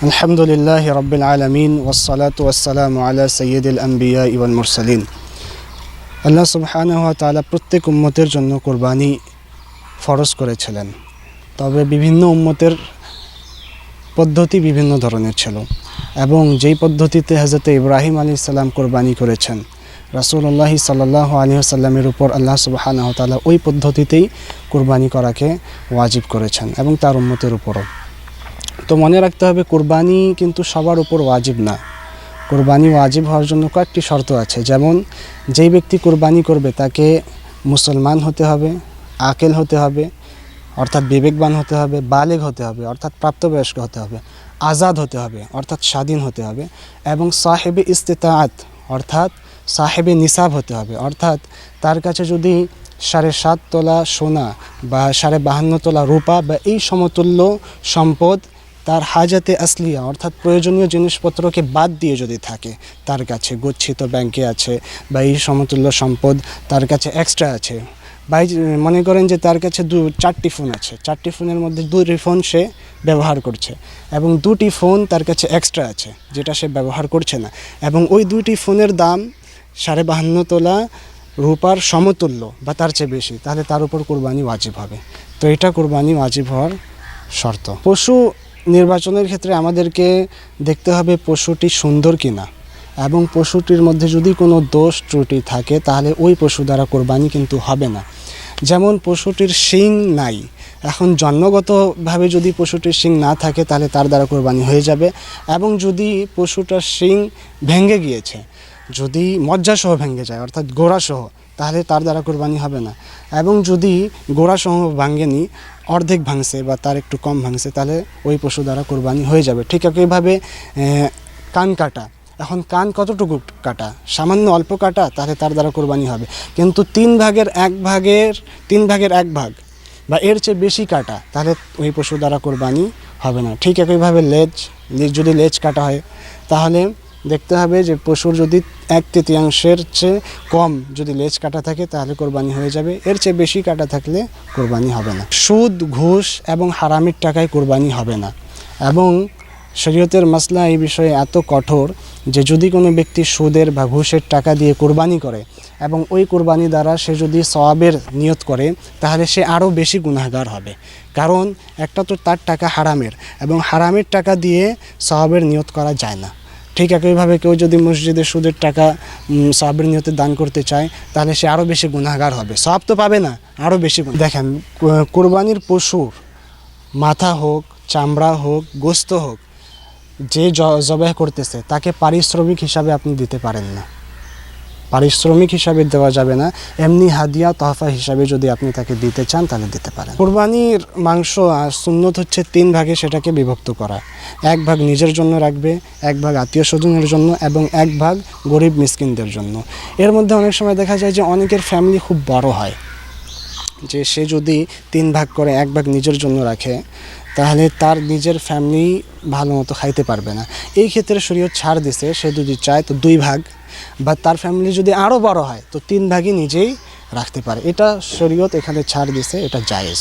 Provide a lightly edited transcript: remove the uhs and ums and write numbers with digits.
আলহামদুলিল্লাহ রাব্বিল আলামিন ওয়াসসালাতু ওয়াসসালামু আলা সাইয়্যিদিল আম্বিয়া ওয়াল মুরসালিন। আল্লাহ সুবহানাহু ওয়া তাআলা প্রত্যেক উম্মতের জন্য কুরবানি ফরজ করেছিলেন, তবে বিভিন্ন উম্মতের পদ্ধতি বিভিন্ন ধরনের ছিল এবং যেই পদ্ধতিতে হযরত ইব্রাহিম আলাইহিস সালাম কুরবানি করেছেন রাসূলুল্লাহ সাল্লাল্লাহু আলাইহি ওয়াসাল্লামের উপর আল্লাহ সুবহানাহু ওয়া তাআলা ওই পদ্ধতিতেই কুরবানি করাকে ওয়াজিব করেছেন এবং তার উম্মতের উপরও। তো মনে রাখতে হবে, কুরবানি কিন্তু সবার উপর ওয়াজিব না। কুরবানি ওয়াজিব হওয়ার জন্য কয়েকটি শর্ত আছে। যেমন, যেই ব্যক্তি কুরবানি করবে তাকে মুসলমান হতে হবে, আকেল হতে হবে অর্থাৎ বিবেকবান হতে হবে, বালেগ হতে হবে অর্থাৎ প্রাপ্তবয়স্ক হতে হবে, আজাদ হতে হবে অর্থাৎ স্বাধীন হতে হবে এবং সাহেবে ইস্তেতাআত অর্থাৎ সাহেবে নিসাব হতে হবে। অর্থাৎ তার কাছে যদি 7.5 তোলা সোনা বা 52.5 তোলা রূপা বা এই সমতুল্য সম্পদ তার হাজাতে আসলিয়া অর্থাৎ প্রয়োজনীয় জিনিসপত্রকে বাদ দিয়ে যদি থাকে, তার কাছে গচ্ছিত ব্যাংকে আছে বা এই সমতুল্য সম্পদ তার কাছে এক্সট্রা আছে, বা মনে করেন যে তার কাছে 4টি ফোন আছে, 4টি ফোনের মধ্যে 2টি ফোন সে ব্যবহার করছে এবং 2টি ফোন তার কাছে এক্সট্রা আছে যেটা সে ব্যবহার করছে না, এবং ওই 2টি ফোনের দাম 52.5 তোলা রূপার সমতুল্য বা তার চেয়ে বেশি, তাহলে তার উপর কুরবানি ওয়াজিব হবে। তো এটা কুরবানি ওয়াজিব হওয়ার শর্ত। পশু নির্বাচনের ক্ষেত্রে আমাদেরকে দেখতে হবে পশুটি সুন্দর কিনা, এবং পশুটির মধ্যে যদি কোনো দোষ ত্রুটি থাকে তাহলে ওই পশু দ্বারা কোরবানি কিন্তু হবে না। যেমন, পশুটির শিং নাই, এখন জন্মগতভাবে যদি পশুটির শিং না থাকে তাহলে তার দ্বারা কোরবানি হয়ে যাবে, এবং যদি পশুটার শিং ভেঙে গিয়েছে, যদি মজ্জাসহ ভেঙে যায় অর্থাৎ গোড়াসহ, তাহলে তার দ্বারা কোরবানি হবে না। এবং যদি গোড়াসহ ভাঙেনি, অর্ধেক ভাঙছে বা তার একটু কম ভাঙছে, তাহলে ওই পশু দ্বারা কোরবানি হয়ে যাবে। ঠিক একইভাবে কান কাটা, এখন কান কতটুকু কাটা, সামান্য অল্প কাটা, তাহলে তার দ্বারা কোরবানি হবে। কিন্তু 3 ভাগের 1 ভাগ বা এর চেয়ে বেশি কাটা, তাহলে ওই পশু দ্বারা কোরবানি হবে না। ঠিক একইভাবে যদি লেজ কাটা হয়, তাহলে দেখতে হবে যে পশুর যদি 1/3 চেয়ে কম যদি লেজ কাটা থাকে তাহলে কোরবানি হয়ে যাবে, এর চেয়ে বেশি কাটা থাকলে কোরবানি হবে না। সুদ, ঘুষ এবং হারামির টাকায় কোরবানি হবে না, এবং শরীয়তের মাসলা এই বিষয়ে এত কঠোর যে যদি কোনো ব্যক্তি সুদের বা ঘুষের টাকা দিয়ে কোরবানি করে এবং ওই কোরবানি দ্বারা সে যদি সওয়াবের নিয়ত করে, তাহলে সে আরও বেশি গুনাহগার হবে। কারণ একটা তো তার টাকা হারামের, এবং হারামের টাকা দিয়ে সওয়াবের নিয়ত করা যায় না। ঠিক একইভাবে কেউ যদি মসজিদে সুদের টাকা সওয়াবের নিয়তে দান করতে চায়, তাহলে সে আরও বেশি গুনাহগার হবে, সওয়াব তো পাবে না, আরও বেশি। দেখেন, কোরবানির পশুর মাথা হোক, চামড়া হোক, গোস্ত হোক, যে জবাই করতেছে তাকে পারিশ্রমিক হিসাবে আপনি দিতে পারেন না, পারিশ্রমিক হিসাবে দেওয়া যাবে না। এমনি হাদিয়া তোহফা হিসাবে যদি আপনি তাকে দিতে চান তাহলে দিতে পারেন। কুরবানির মাংস সুন্নত হচ্ছে 3 ভাগে সেটাকে বিভক্ত করা। 1 ভাগ নিজের জন্য রাখবে, 1 ভাগ আত্মীয় স্বজনের জন্য এবং 1 ভাগ গরিব মিসকিনদের জন্য। এর মধ্যে অনেক সময় দেখা যায় যে অনেকের ফ্যামিলি খুব বড় হয়, যে সে যদি 3 ভাগ করে 1 ভাগ নিজের জন্য রাখে, তাহলে তার নিজের ফ্যামিলি ভালো মতো খাইতে পারবে না। এই ক্ষেত্রে শরীয়ত ছাড় দিছে, সে যদি চায় তো 2 ভাগ, বা তার ফ্যামিলি যদি আরও বড় হয় তো 3 ভাগই নিজেই রাখতে পারে। এটা শরীয়ত এখানে ছাড় দিছে, এটা জায়েজ।